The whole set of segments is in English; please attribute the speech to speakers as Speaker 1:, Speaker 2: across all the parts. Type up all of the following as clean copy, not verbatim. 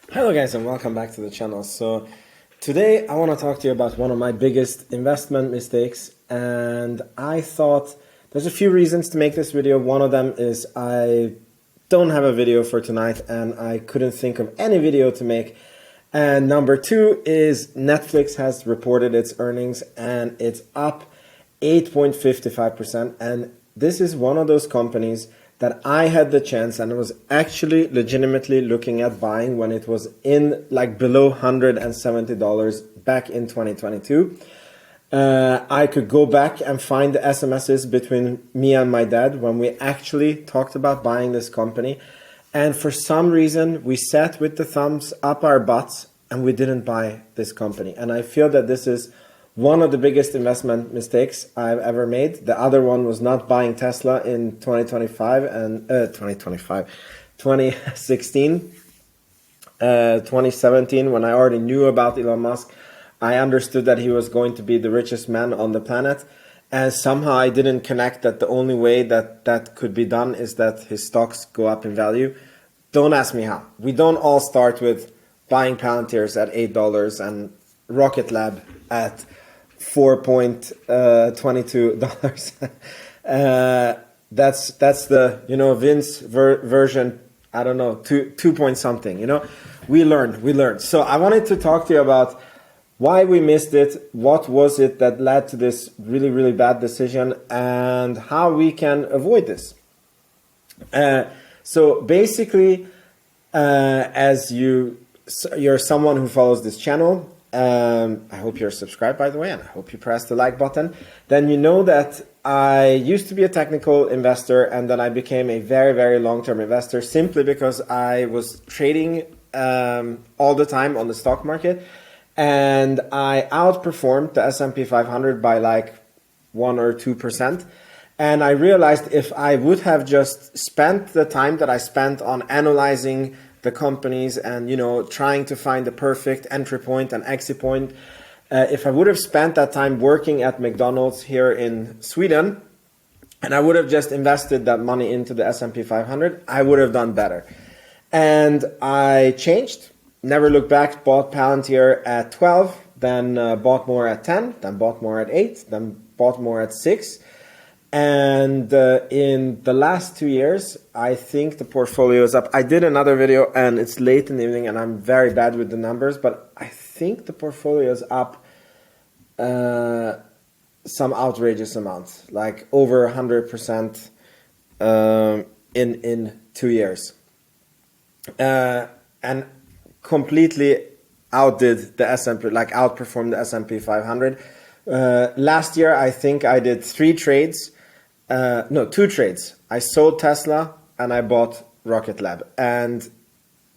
Speaker 1: Hello guys and welcome back to the channel. So today I want to talk to you about one of my biggest investment mistakes, and I thought there's a few reasons to make this video. One of them is I don't have a video for tonight and I couldn't think of any video to make. And number two is Netflix has reported its earnings and it's up 8.55%, and this is one of those companies that I had the chance and was actually legitimately looking at buying when it was in like below $170 back in 2022. I could go back and find the SMSs between me and my dad when we actually talked about buying this company. And for some reason, we sat with the thumbs up our butts and we didn't buy this company. And I feel that this is one of the biggest investment mistakes I've ever made. The other one was not buying Tesla in 2016, 2017, when I already knew about Elon Musk. I understood that he was going to be the richest man on the planet. And somehow I didn't connect that the only way that that could be done is that his stocks go up in value. Don't ask me how. We don't all start with buying Palantirs at $8 and Rocket Lab at $4.22. That's the Vince version. I don't know, two point something. We learned. So I wanted to talk to you about why we missed it, what was it that led to this really, really bad decision, and how we can avoid this. So basically, as you're someone who follows this channel, I hope you're subscribed, by the way, and I hope you press the like button. Then you know that I used to be a technical investor and then I became a very, very long-term investor simply because I was trading all the time on the stock market, and I outperformed the S&P 500 by like 1 or 2%. And I realized if I would have just spent the time that I spent on analyzing the companies and trying to find the perfect entry point and exit point, if I would have spent that time working at McDonald's here in Sweden and I would have just invested that money into the S&P 500, I would have done better. And I changed, never looked back, bought Palantir at 12, then bought more at 10, then bought more at 8, then bought more at 6. And in the last 2 years, I think the portfolio is up. I did another video and it's late in the evening and I'm very bad with the numbers, but I think the portfolio is up some outrageous amounts, like over 100% in 2 years. And completely outdid the S&P, like outperformed the S&P 500. Last year, I think I did 2 trades. I sold Tesla and I bought Rocket Lab, and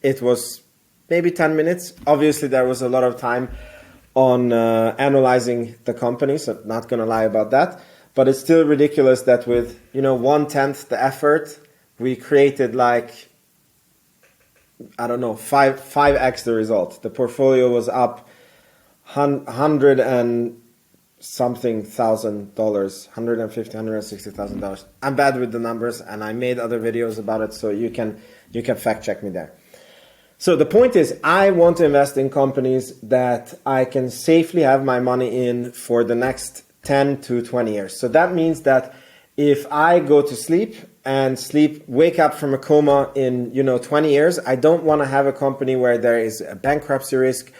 Speaker 1: it was maybe 10 minutes. Obviously, there was a lot of time on analyzing the company, so not going to lie about that. But it's still ridiculous that with 1/10 the effort, we created like, I don't know, 5x the result. The portfolio was up 100 and something $1,000, $150,000, $160,000. I'm bad with the numbers and I made other videos about it, so you can fact check me there. So the point is, I want to invest in companies that I can safely have my money in for the next 10 to 20 years. So that means that if I go to sleep and wake up from a coma in 20 years, I don't want to have a company where there is a bankruptcy risk,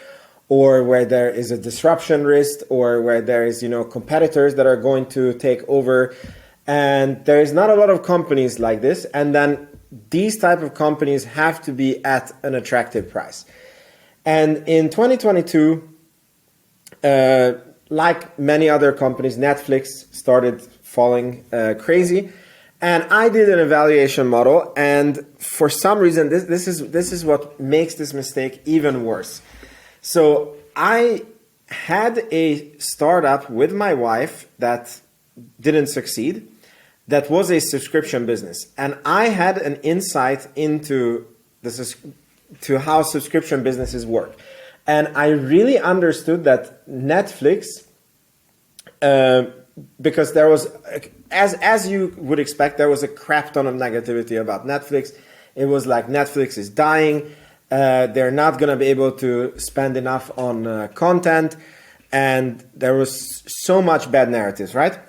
Speaker 1: or where there is a disruption risk, or where there is, competitors that are going to take over. And there is not a lot of companies like this. And then these type of companies have to be at an attractive price. And in 2022, like many other companies, Netflix started falling crazy. And I did an evaluation model. And for some reason, this is what makes this mistake even worse. So I had a startup with my wife that didn't succeed, that was a subscription business. And I had an insight into to how subscription businesses work. And I really understood that Netflix, because there was, as you would expect, there was a crap ton of negativity about Netflix. It was like Netflix is dying. They're not going to be able to spend enough on content. And there was so much bad narratives, right?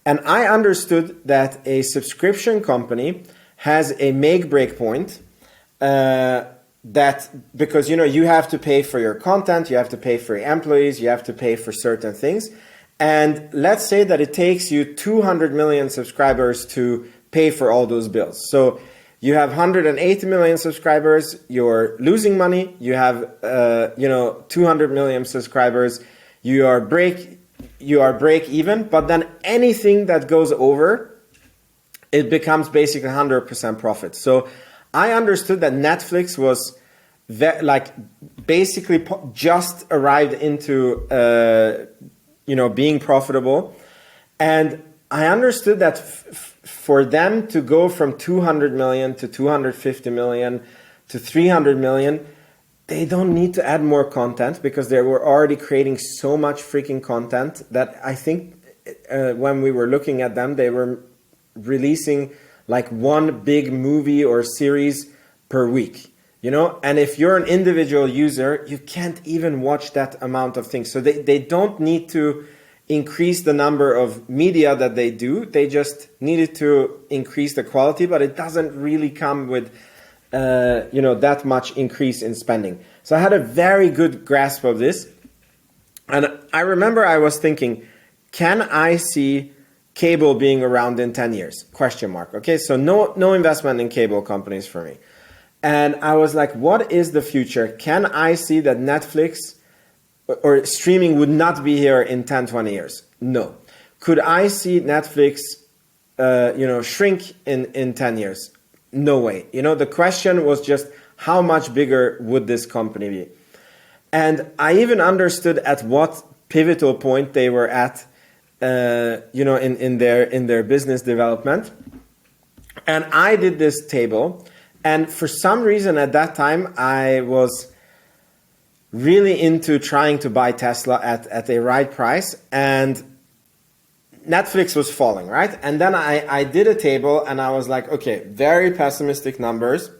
Speaker 1: And I understood that a subscription company has a make-break point, that because you have to pay for your content, you have to pay for your employees, you have to pay for certain things. And let's say that it takes you 200 million subscribers to pay for all those bills. So you have 180 million subscribers, you're losing money. You have 200 million subscribers, you are break even. But then anything that goes over, it becomes basically 100% profit. So I understood that Netflix was basically just arrived into being profitable, and I understood that for them to go from 200 million to 250 million to 300 million, they don't need to add more content because they were already creating so much freaking content that I think when we were looking at them, they were releasing like one big movie or series per week, and if you're an individual user, you can't even watch that amount of things. So they don't need to increase the number of media that they do. They just needed to increase the quality, but it doesn't really come with that much increase in spending. So I had a very good grasp of this, and I remember I was thinking, can I see cable being around in 10 years? Question mark. Okay, so no investment in cable companies for me. And I was like, what is the future? Can I see that Netflix or streaming would not be here in 10, 20 years? No. Could I see Netflix, shrink in 10 years? No way. The question was just how much bigger would this company be? And I even understood at what pivotal point they were at, in their business development. And I did this table. And for some reason at that time, I was really into trying to buy Tesla at a right price, and Netflix was falling, right? And then I did a table and I was like, okay, very pessimistic numbers.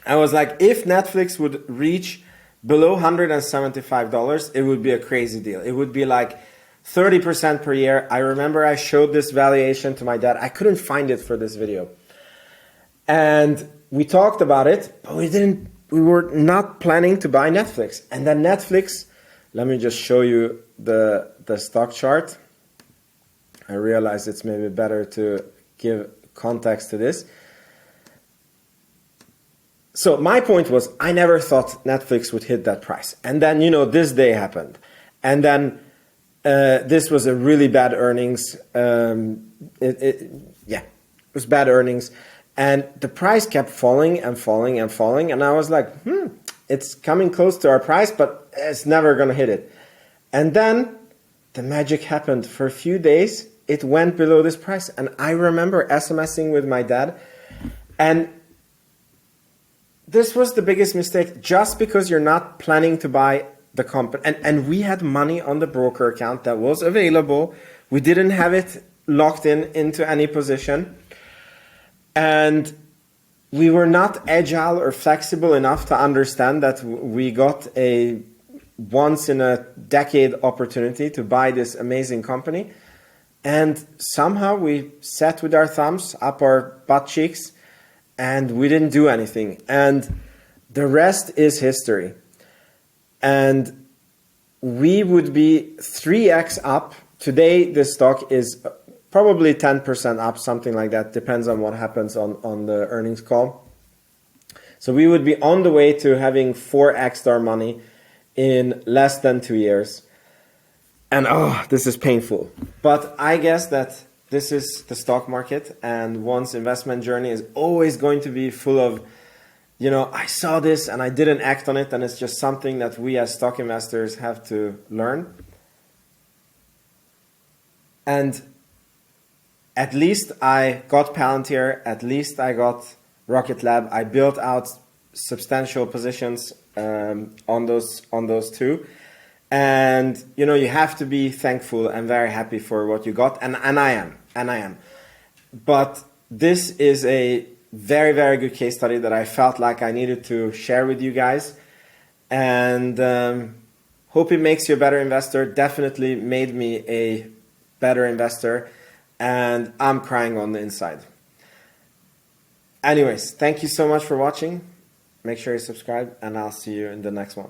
Speaker 1: I was like, if Netflix would reach below $175, it would be a crazy deal. It would be like 30% per year. I remember I showed this valuation to my dad. I couldn't find it for this video. And we talked about it, but we were not planning to buy Netflix. And then Netflix, let me just show you the stock chart. I realize it's maybe better to give context to this. So my point was, I never thought Netflix would hit that price. And then, this day happened. And then this was a really bad earnings. It was bad earnings. And the price kept falling and falling and falling. And I was like, it's coming close to our price, but it's never going to hit it. And then the magic happened. For a few days, it went below this price. And I remember SMSing with my dad. And this was the biggest mistake. Just because you're not planning to buy the company. And we had money on the broker account that was available. We didn't have it locked into any position. And we were not agile or flexible enough to understand that we got a once-in-a-decade opportunity to buy this amazing company. And somehow we sat with our thumbs up our butt cheeks and we didn't do anything. And the rest is history. And we would be 3x up. Today, the stock is probably 10% up, something like that. Depends on what happens on the earnings call. So we would be on the way to having 4x our money in less than 2 years. And this is painful. But I guess that this is the stock market, and one's investment journey is always going to be full of, I saw this and I didn't act on it, and it's just something that we as stock investors have to learn. And at least I got Palantir, at least I got Rocket Lab. I built out substantial positions on those two. And, you have to be thankful and very happy for what you got. And I am. But this is a very, very good case study that I felt like I needed to share with you guys. And hope it makes you a better investor. Definitely made me a better investor. And I'm crying on the inside. Anyways, thank you so much for watching. Make sure you subscribe, and I'll see you in the next one.